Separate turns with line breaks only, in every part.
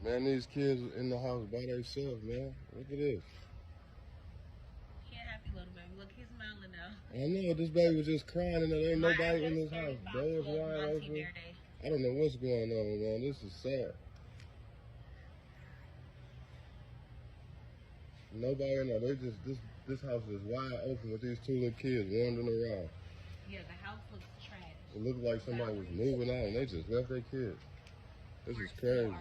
Man, these kids in the house by themselves, man. Look at this.
He a happy little baby. Look, he's smiling now.
I know, this baby was just crying and there ain't nobody in this house. Doors wide open. I don't know what's going on, man. This is sad. Nobody in there. They just, this house is wide open with these two little kids wandering around.
Yeah, the house looks trash.
It looked like somebody was moving out and they just left their kids. This is crazy.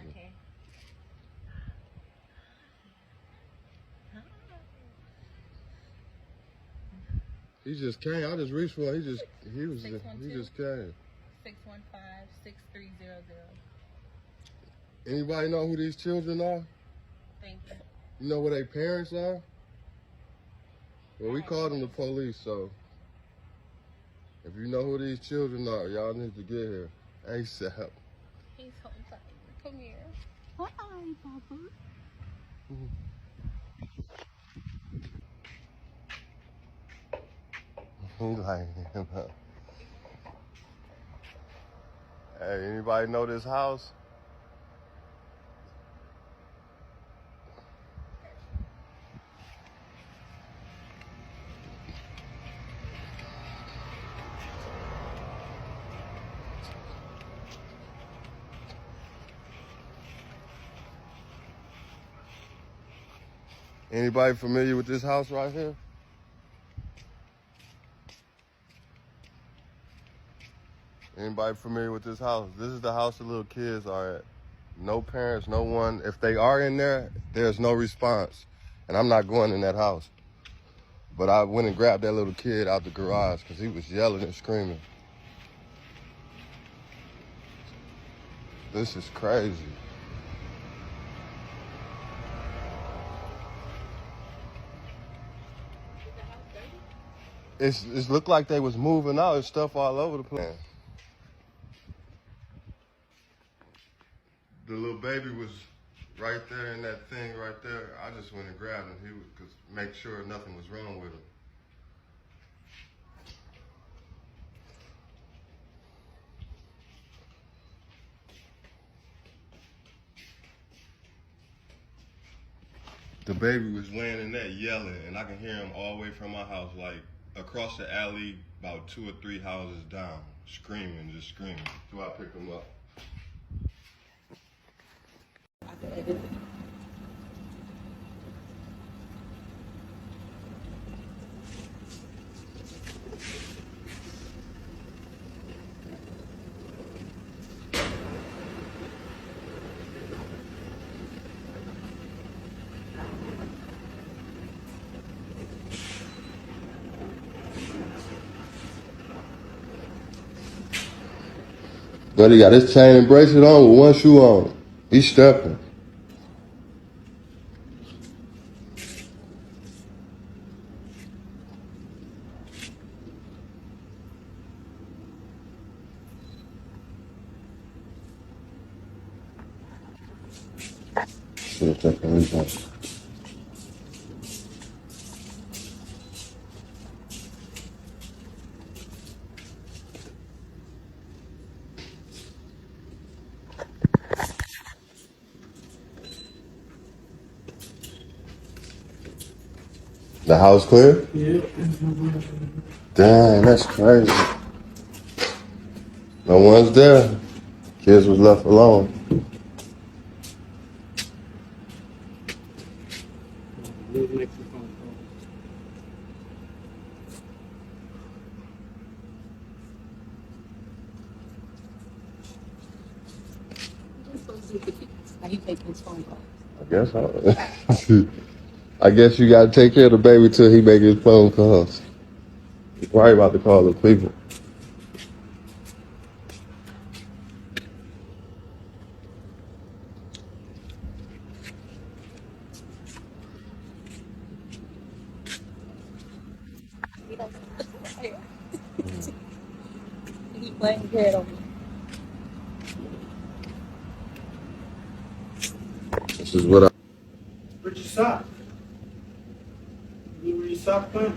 He just came. I just reached for him. He just came.
615-6300.
Anybody know who these children are?
Thank you.
You know where their parents are? Well, we called them the police, so if you know who these children are, y'all need to get here ASAP.
He's so tired. Come here. Hi, Papa.
He like, hey, anybody know this house? Anybody familiar with this house right here? Anybody familiar with this house? This is the house the little kids are at. No parents, no one. If they are in there, there's no response. And I'm not going in that house. But I went and grabbed that little kid out the garage because he was yelling and screaming. This is crazy. It looked like they was moving out. There's stuff all over the place. The little baby was right there in that thing right there. I just went and grabbed him. He was, cause make sure nothing was wrong with him. The baby was laying in there yelling, and I can hear him all the way from my house, like across the alley, about 2 or 3 houses down, screaming, just screaming. So I picked him up. But he got his chain and bracelet on with one shoe on. He's stepping. The house clear?
Yeah.
Dang, that's crazy. No one's there. Kids was left alone.
He making his phone call.
I guess you gotta take care of the baby till he make his phone calls. He's probably about to call the people.
He's playing head on me.
This is what I.
Where'd you sock? Where your sock went?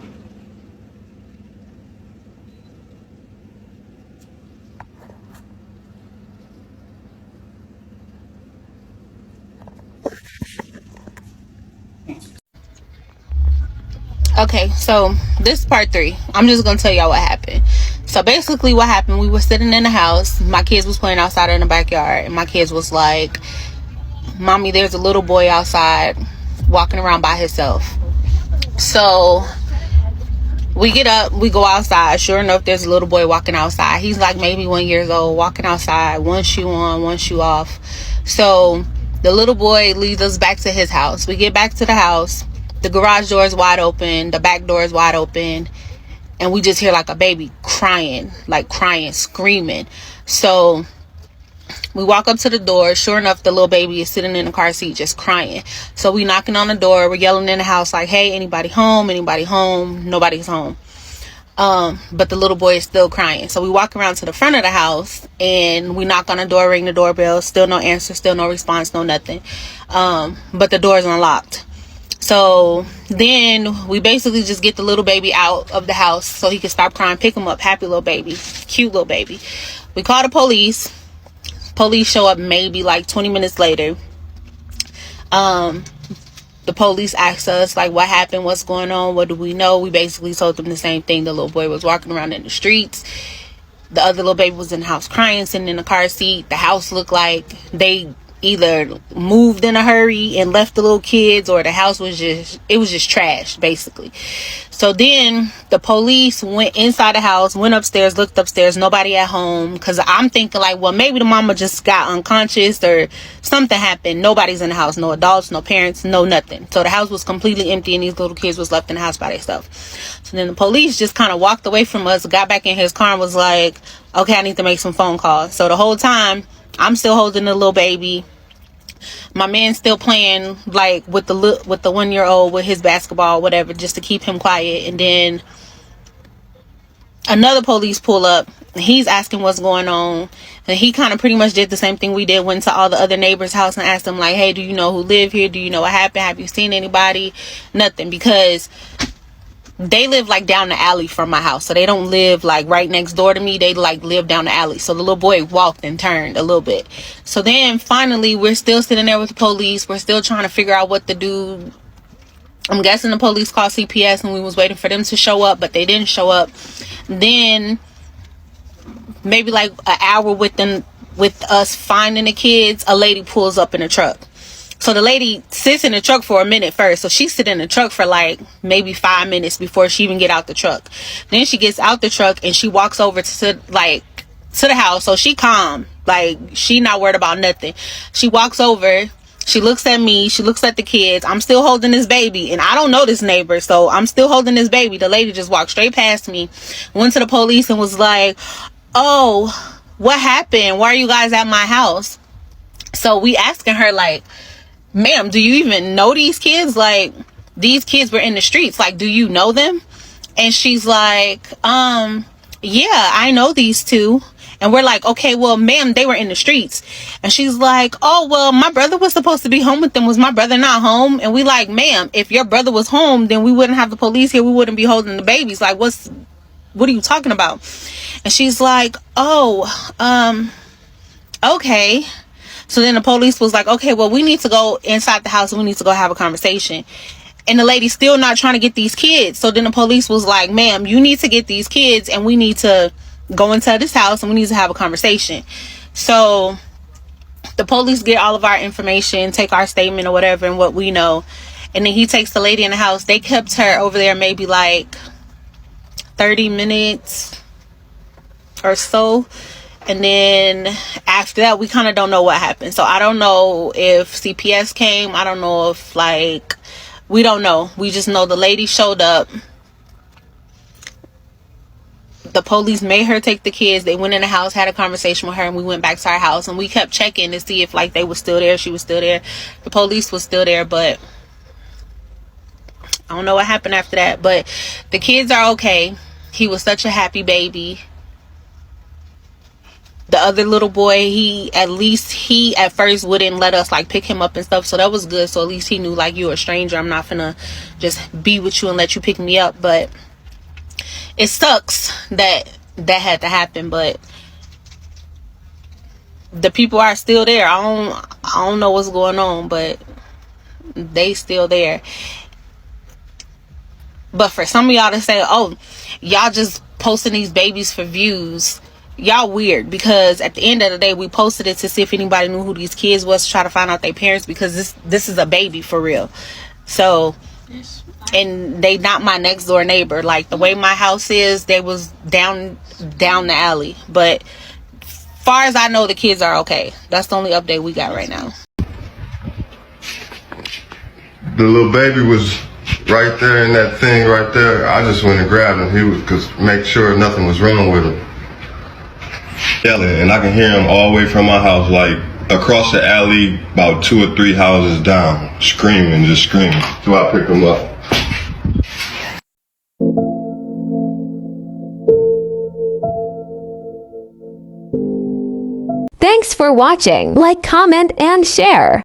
Okay, so this is part 3. I'm just gonna tell y'all what happened. So basically what happened, we were sitting in the house, my kids was playing outside in the backyard, and my kids was like, "Mommy, there's a little boy outside walking around by himself." So we get up, we go outside. Sure enough, there's a little boy walking outside. He's like maybe 1 year old, walking outside, one shoe on, one shoe off. So the little boy leads us back to his house. We get back to the house, the garage door is wide open, the back door is wide open, and we just hear like a baby crying, screaming. So we walk up to the door. Sure enough, the little baby is sitting in the car seat just crying. So we knocking on the door. We're yelling in the house like, "Hey, anybody home? Anybody home?" Nobody's home. But the little boy is still crying. So we walk around to the front of the house and we knock on the door, ring the doorbell. Still no answer, still no response, no nothing. But the door is unlocked. So then we basically just get the little baby out of the house so he can stop crying, pick him up. Happy little baby, cute little baby. We call the police. Police show up maybe like 20 minutes later. The police asked us like, what happened, what's going on, what do we know? We basically told them the same thing. The little boy was walking around in the streets. The other little baby was in the house crying, sitting in the car seat. The house looked like they either moved in a hurry and left the little kids, or the house was just trashed basically. So then the police went inside the house, went upstairs, looked upstairs, nobody at home, because I'm thinking like, well, maybe the mama just got unconscious or something happened. Nobody's in the house, no adults, no parents, no nothing. So the house was completely empty and these little kids was left in the house by themselves. So then the police just kind of walked away from us, got back in his car and was like, okay, I need to make some phone calls. So the whole time I'm still holding the little baby. My man's still playing like with the 1 year old with his basketball, whatever, just to keep him quiet. And then another police pull up. He's asking what's going on, and he kind of pretty much did the same thing we did. Went to all the other neighbors' house and asked them like, "Hey, do you know who live here? Do you know what happened? Have you seen anybody?" Nothing, because they live like down the alley from my house, so they don't live like right next door to me. They like live down the alley. So the little boy walked and turned a little bit. So then finally we're still sitting there with the police. We're still trying to figure out what to do. I'm guessing the police called CPS and we was waiting for them to show up, but they didn't show up. Then maybe like an hour with us finding the kids, a lady pulls up in a truck. So the lady sits in the truck for a minute first. So she sit in the truck for like maybe 5 minutes before she even get out the truck. Then she gets out the truck and she walks over to the house. So she calm. Like, she not worried about nothing. She walks over. She looks at me. She looks at the kids. I'm still holding this baby. And I don't know this neighbor. So I'm still holding this baby. The lady just walked straight past me. Went to the police and was like, "Oh, what happened? Why are you guys at my house?" So we asking her like, "Ma'am, do you even know these kids? Like, these kids were in the streets. Like, do you know them?" And she's like, "Yeah, I know these two." And we're like, "Okay, well, ma'am, they were in the streets." And she's like, "Oh, well, my brother was supposed to be home with them. Was my brother not home?" And we like, "Ma'am, if your brother was home, then we wouldn't have the police here. We wouldn't be holding the babies. Like, what are you talking about?" And she's like, "Oh, okay." So then the police was like, "Okay, well, we need to go inside the house and we need to go have a conversation." And the lady's still not trying to get these kids. So then the police was like, "Ma'am, you need to get these kids and we need to go into this house and we need to have a conversation." So the police get all of our information, take our statement or whatever and what we know. And then he takes the lady in the house. They kept her over there maybe like 30 minutes or so. And then after that, we kind of don't know what happened. So I don't know if CPS came. I don't know if we don't know. We just know the lady showed up. The police made her take the kids. They went in the house, had a conversation with her, and we went back to our house. And we kept checking to see if they were still there. She was still there. The police was still there, but I don't know what happened after that. But the kids are okay. He was such a happy baby. The other little boy, he at first wouldn't let us pick him up and stuff, so that was good. So at least he knew you're a stranger, I'm not gonna just be with you and let you pick me up. But it sucks that had to happen, but the people are still there. I don't know what's going on, but they still there. But for some of y'all to say, oh, y'all just posting these babies for views, y'all weird. Because at the end of the day, we posted it to see if anybody knew who these kids was, to try to find out their parents, because this is a baby for real. So, and they not my next door neighbor. Like, the way my house is, they was down the alley. But far as I know, the kids are okay. That's the only update we got right now.
The little baby was right there in that thing right there. I just went and grabbed him. He was, cause make sure nothing was wrong with him. Yelling, and I can hear him all the way from my house, like across the alley, about 2 or 3 houses down, screaming, just screaming. So I picked him up.
Thanks for watching. Like, comment, and share.